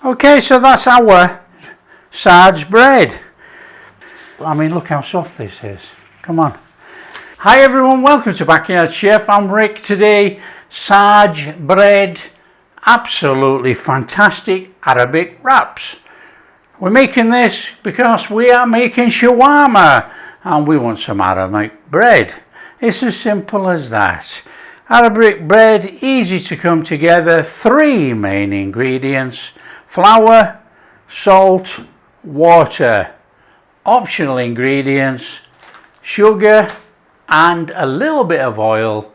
Okay, so that's our sarge bread. I mean, look how soft this is. Come on. Hi everyone, welcome to Backyard Chef. I'm Rick. Today, sarge bread, absolutely fantastic Arabic wraps. We're making this because we are making shawarma and we want some Arabic bread. It's as simple as that. Arabic bread, easy to come together. 3 main ingredients: flour, salt, water. Optional ingredients: sugar and a little bit of oil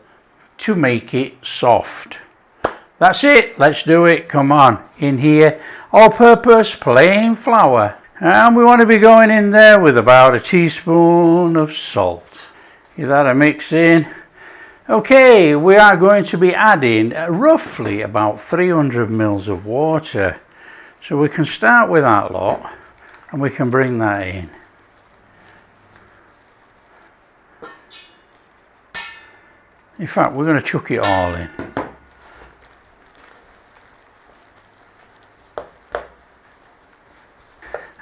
to make it soft. That's it. Let's do it. Come on. In here, all-purpose plain flour, and we want to be going in there with about a teaspoon of salt. Give that a mix in. Okay, we are going to be adding roughly about 300 mils of water, so we can start with that lot and we can bring that in. In fact, we're going to chuck it all in.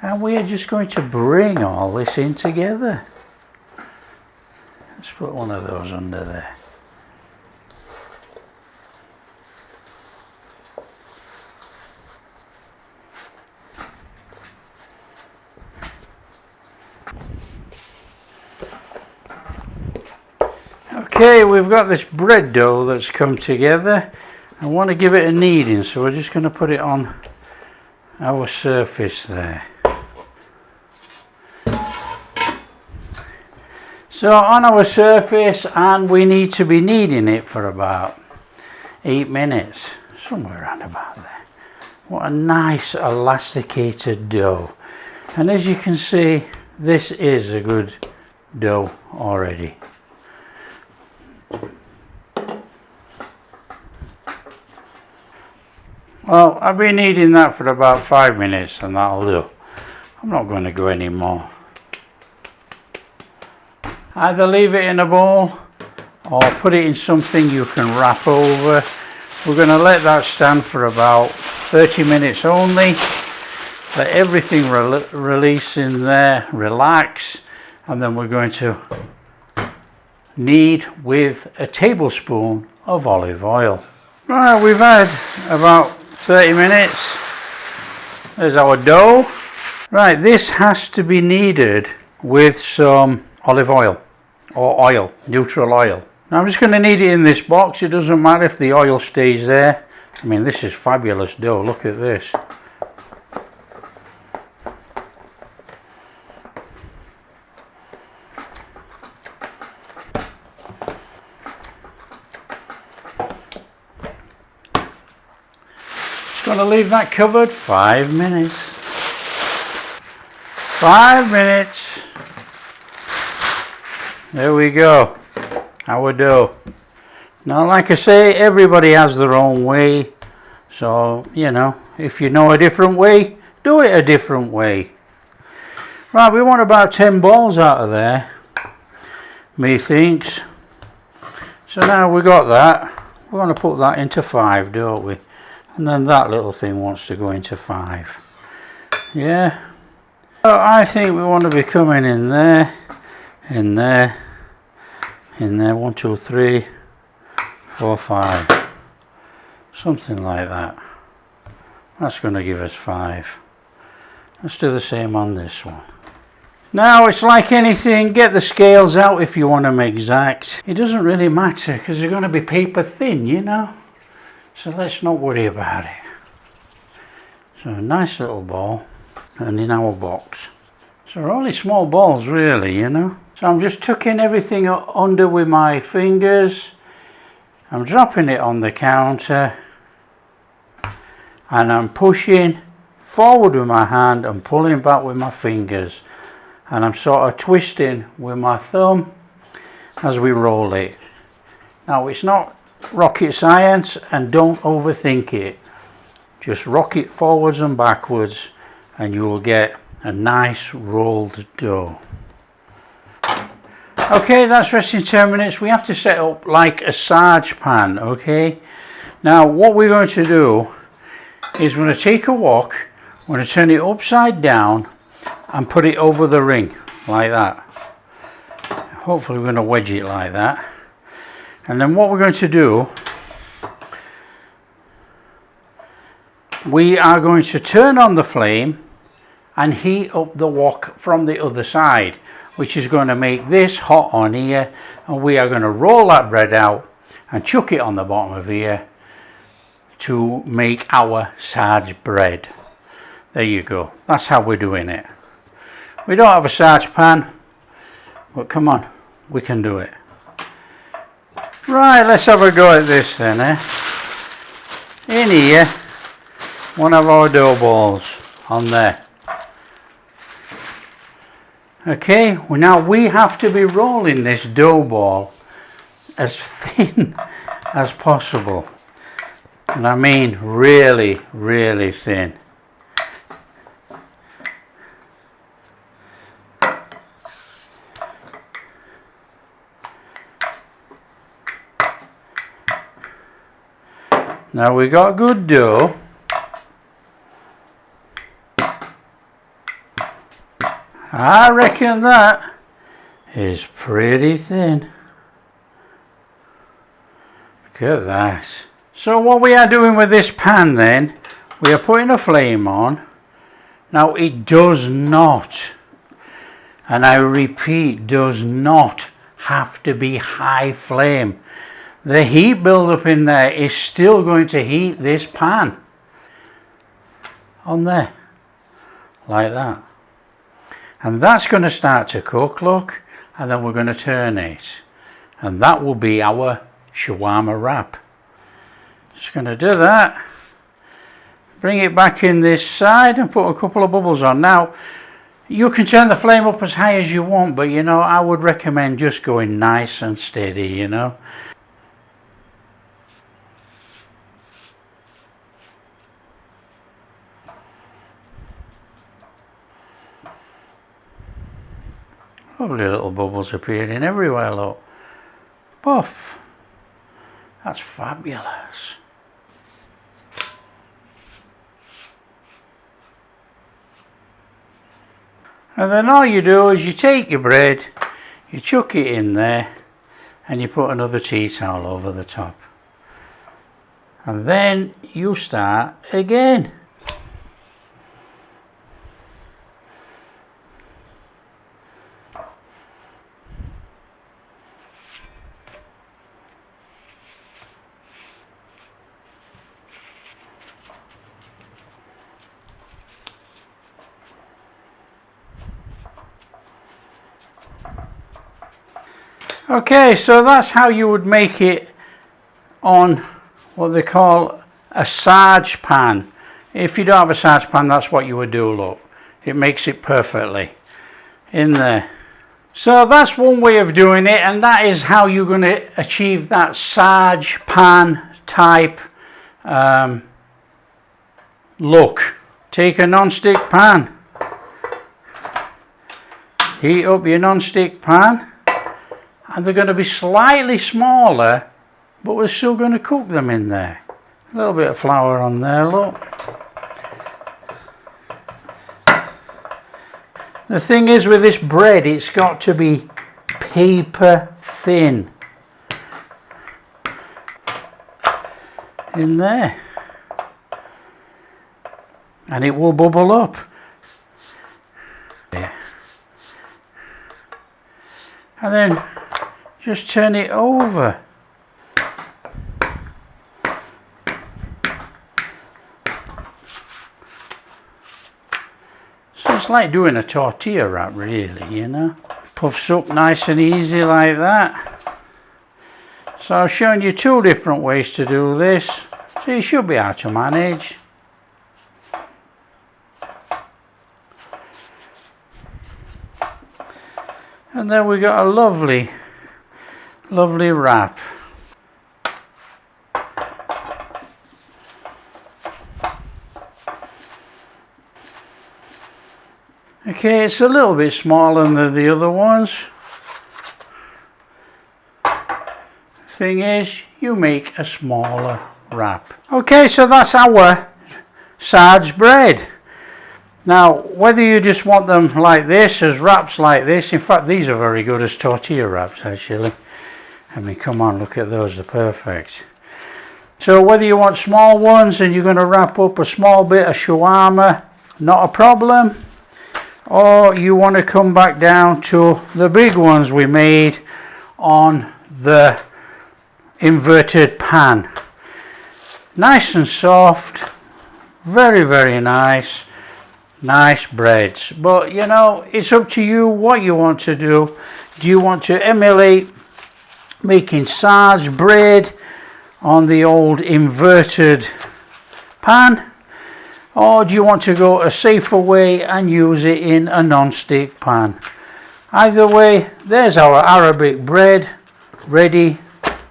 And we are just going to bring all this in together. Let's put one of those under there. Okay, we've got this bread dough that's come together. I want to give it a kneading, so we're just going to put it on our surface there. So on our surface, and we need to be kneading it for about 8 minutes, somewhere around about there. What a nice elasticated dough. And as you can see, this is a good dough already. Well, I've been kneading that for about 5 minutes and that'll do. I'm not going to go any more. Either leave it in a bowl or put it in something you can wrap over. We're going to let that stand for about 30 minutes only. Let everything release in there, relax, and then we're going to knead with a tablespoon of olive oil. Right, we've had about 30 minutes. There's our dough. Right, this has to be kneaded with some olive oil or oil, neutral oil. Now I'm just going to knead it in this box. It doesn't matter if the oil stays there. I mean, this is fabulous dough. Look at this. Going to leave that covered 5 minutes. 5 minutes. There we go. Our dough. Now, like I say, everybody has their own way. So, you know, if you know a different way, do it a different way. Right, we want about 10 balls out of there, methinks. So now we got that. We want to put that into 5, don't we? And then that little thing wants to go into 5. Yeah. So I think we want to be coming in there, in there, in there. 1, 2, 3, 4, 5. Something like that. That's going to give us 5. Let's do the same on this one. Now it's like anything, get the scales out if you want them exact. It doesn't really matter because they're going to be paper thin, you know. So let's not worry about it. So a nice little ball, and in our box. So they're only small balls really, you know. So I'm just tucking everything under with my fingers. I'm dropping it on the counter. And I'm pushing forward with my hand and pulling back with my fingers. And I'm sort of twisting with my thumb as we roll it. Now it's not rocket science, and don't overthink it. Just rock it forwards and backwards and you will get a nice rolled dough. Okay, that's resting 10 minutes. We have to set up like a sarge pan. Okay, now what we're going to do is we're going to take a wok, we're going to turn it upside down and put it over the ring like that. Hopefully we're going to wedge it like that. And then what we're going to do, we are going to turn on the flame and heat up the wok from the other side, which is going to make this hot on here, and we are going to roll that bread out and chuck it on the bottom of here to make our sarge bread. There you go. That's how we're doing it. We don't have a sarge pan, but come on, we can do it. Right, let's have a go at this then, In here, one of our dough balls on there. Okay, well now we have to be rolling this dough ball as thin as possible. And I mean really, really thin. Now we got good dough. I reckon that is pretty thin. Look at that. So what we are doing with this pan then, we are putting a flame on. Now it does not, and I repeat, does not have to be high flame. The heat buildup in there is still going to heat this pan. On there, like that. And that's going to start to cook, look, and then we're going to turn it. And that will be our shawarma wrap. Just going to do that. Bring it back in this side and put a couple of bubbles on. Now, you can turn the flame up as high as you want, but you know, I would recommend just going nice and steady, you know. Lovely little bubbles appearing everywhere, look. Puff. That's fabulous. And then all you do is you take your bread, you chuck it in there, and you put another tea towel over the top. And then you start again. Okay, so that's how you would make it on what they call a sarge pan. If you don't have a sarge pan, that's what you would do, look. It makes it perfectly in there. So that's one way of doing it, and that is how you're going to achieve that sarge pan type look. Take a non-stick pan, heat up your non-stick pan, and they're going to be slightly smaller, but we're still going to cook them in there. A little bit of flour on there, look. The thing is with this bread, it's got to be paper thin. In there. And it will bubble up. Yeah. And then just turn it over. So it's like doing a tortilla wrap, really, you know. Puffs up nice and easy like that. So I've shown you two different ways to do this, so you should be able to manage. And then we got a lovely, lovely wrap. Okay, it's a little bit smaller than the other ones. Thing is, you make a smaller wrap. Okay, so that's our Sarge bread. Now, whether you just want them like this, as wraps like this, in fact these are very good as tortilla wraps actually. I mean, come on, look at those, they're perfect. So whether you want small ones and you're going to wrap up a small bit of shawarma, not a problem. Or you want to come back down to the big ones we made on the inverted pan. Nice and soft, very, very nice. Nice breads, but you know, it's up to you what you want to do. Do you want to emulate making sarge bread on the old inverted pan, or do you want to go a safer way and use it in a non-stick pan? Either way, there's our Arabic bread ready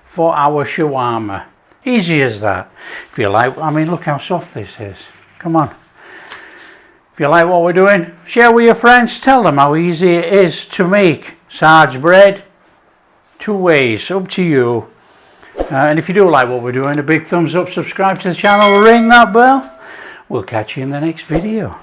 for our shawarma. Easy as that. If you like, I mean, look how soft this is. Come on. If you like what we're doing, share with your friends, tell them how easy it is to make sarge bread. 2 ways, up to you. And if you do like what we're doing, a big thumbs up, subscribe to the channel, ring that bell. We'll catch you in the next video.